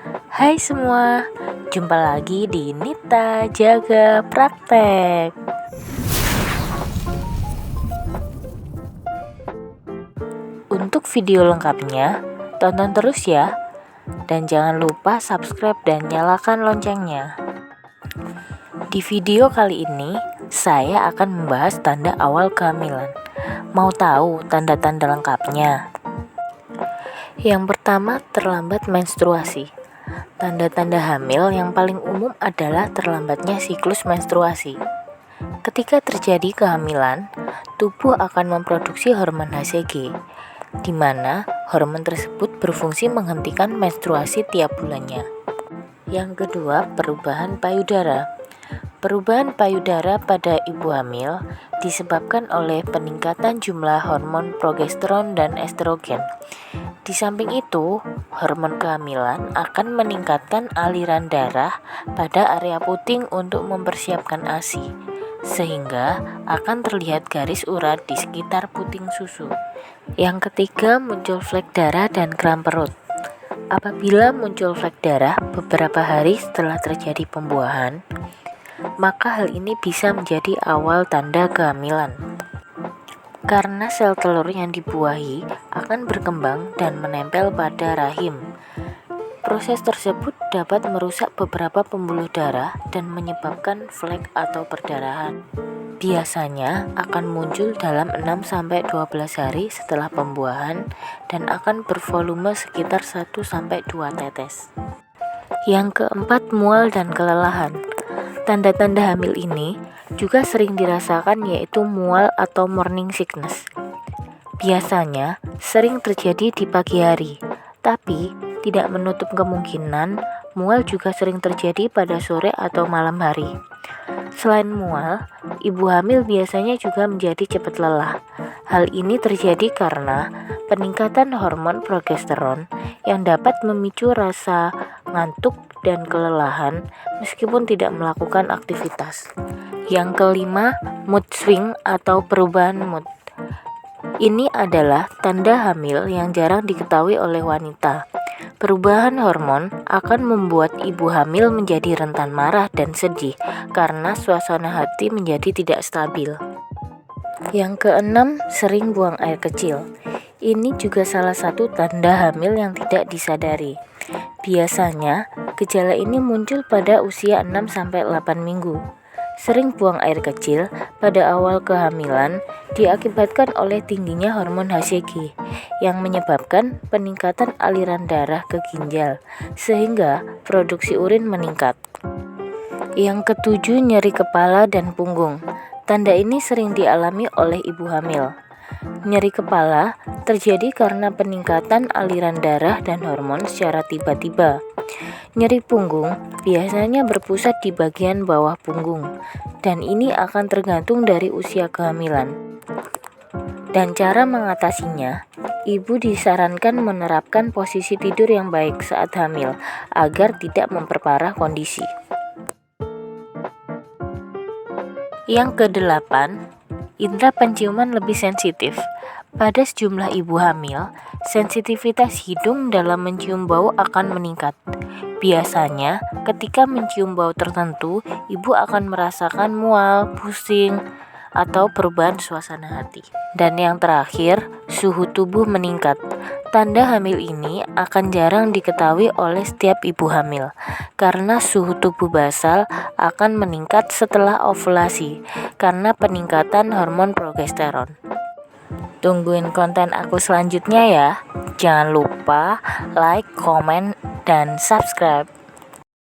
Hai semua, jumpa lagi di Nita Jaga Praktek. Untuk video lengkapnya, tonton terus ya. Dan jangan lupa subscribe dan nyalakan loncengnya. Di video kali ini, saya akan membahas tanda awal kehamilan. Mau tahu tanda-tanda lengkapnya? Yang pertama, terlambat menstruasi. Tanda-tanda hamil yang paling umum adalah terlambatnya siklus menstruasi. Ketika terjadi kehamilan, tubuh akan memproduksi hormon HCG, di mana hormon tersebut berfungsi menghentikan menstruasi tiap bulannya. Yang kedua, perubahan payudara. Perubahan payudara pada ibu hamil disebabkan oleh peningkatan jumlah hormon progesteron dan estrogen. Di samping itu, hormon kehamilan akan meningkatkan aliran darah pada area puting untuk mempersiapkan ASI, sehingga akan terlihat garis urat di sekitar puting susu. Yang ketiga, muncul flek darah dan kram perut. Apabila muncul flek darah beberapa hari setelah terjadi pembuahan, maka hal ini bisa menjadi awal tanda kehamilan. Karena sel telur yang dibuahi akan berkembang dan menempel pada rahim. Proses tersebut dapat merusak beberapa pembuluh darah dan menyebabkan flek atau perdarahan. Biasanya akan muncul dalam 6-12 hari setelah pembuahan dan akan bervolume sekitar 1-2 tetes. Yang keempat, mual dan kelelahan. Tanda-tanda hamil ini juga sering dirasakan, yaitu mual atau morning sickness. Biasanya sering terjadi di pagi hari, tapi tidak menutup kemungkinan mual juga sering terjadi pada sore atau malam hari. Selain mual, ibu hamil biasanya juga menjadi cepat lelah. Hal ini terjadi karena peningkatan hormon progesteron yang dapat memicu rasa ngantuk dan kelelahan meskipun tidak melakukan aktivitas. Yang kelima, mood swing atau perubahan mood. Ini adalah tanda hamil yang jarang diketahui oleh wanita. Perubahan hormon akan membuat ibu hamil menjadi rentan marah dan sedih karena suasana hati menjadi tidak stabil. Yang keenam, sering buang air kecil. Ini juga salah satu tanda hamil yang tidak disadari. Biasanya, gejala ini muncul pada usia 6-8 minggu. Sering buang air kecil pada awal kehamilan diakibatkan oleh tingginya hormon HCG yang menyebabkan peningkatan aliran darah ke ginjal, sehingga produksi urin meningkat. Yang ketujuh, nyeri kepala dan punggung. Tanda ini sering dialami oleh ibu hamil. Nyeri kepala terjadi karena peningkatan aliran darah dan hormon secara tiba-tiba. Nyeri punggung biasanya berpusat di bagian bawah punggung, dan ini akan tergantung dari usia kehamilan. Dan cara mengatasinya, ibu disarankan menerapkan posisi tidur yang baik saat hamil agar tidak memperparah kondisi. Yang kedelapan, indera penciuman lebih sensitif. Pada sejumlah ibu hamil, sensitivitas hidung dalam mencium bau akan meningkat. Biasanya, ketika mencium bau tertentu, ibu akan merasakan mual, pusing, atau perubahan suasana hati. Dan yang terakhir, suhu tubuh meningkat. Tanda hamil ini akan jarang diketahui oleh setiap ibu hamil, karena suhu tubuh basal akan meningkat setelah ovulasi, karena peningkatan hormon progesteron. Tungguin konten aku selanjutnya ya. Jangan lupa like, komen, dan subscribe.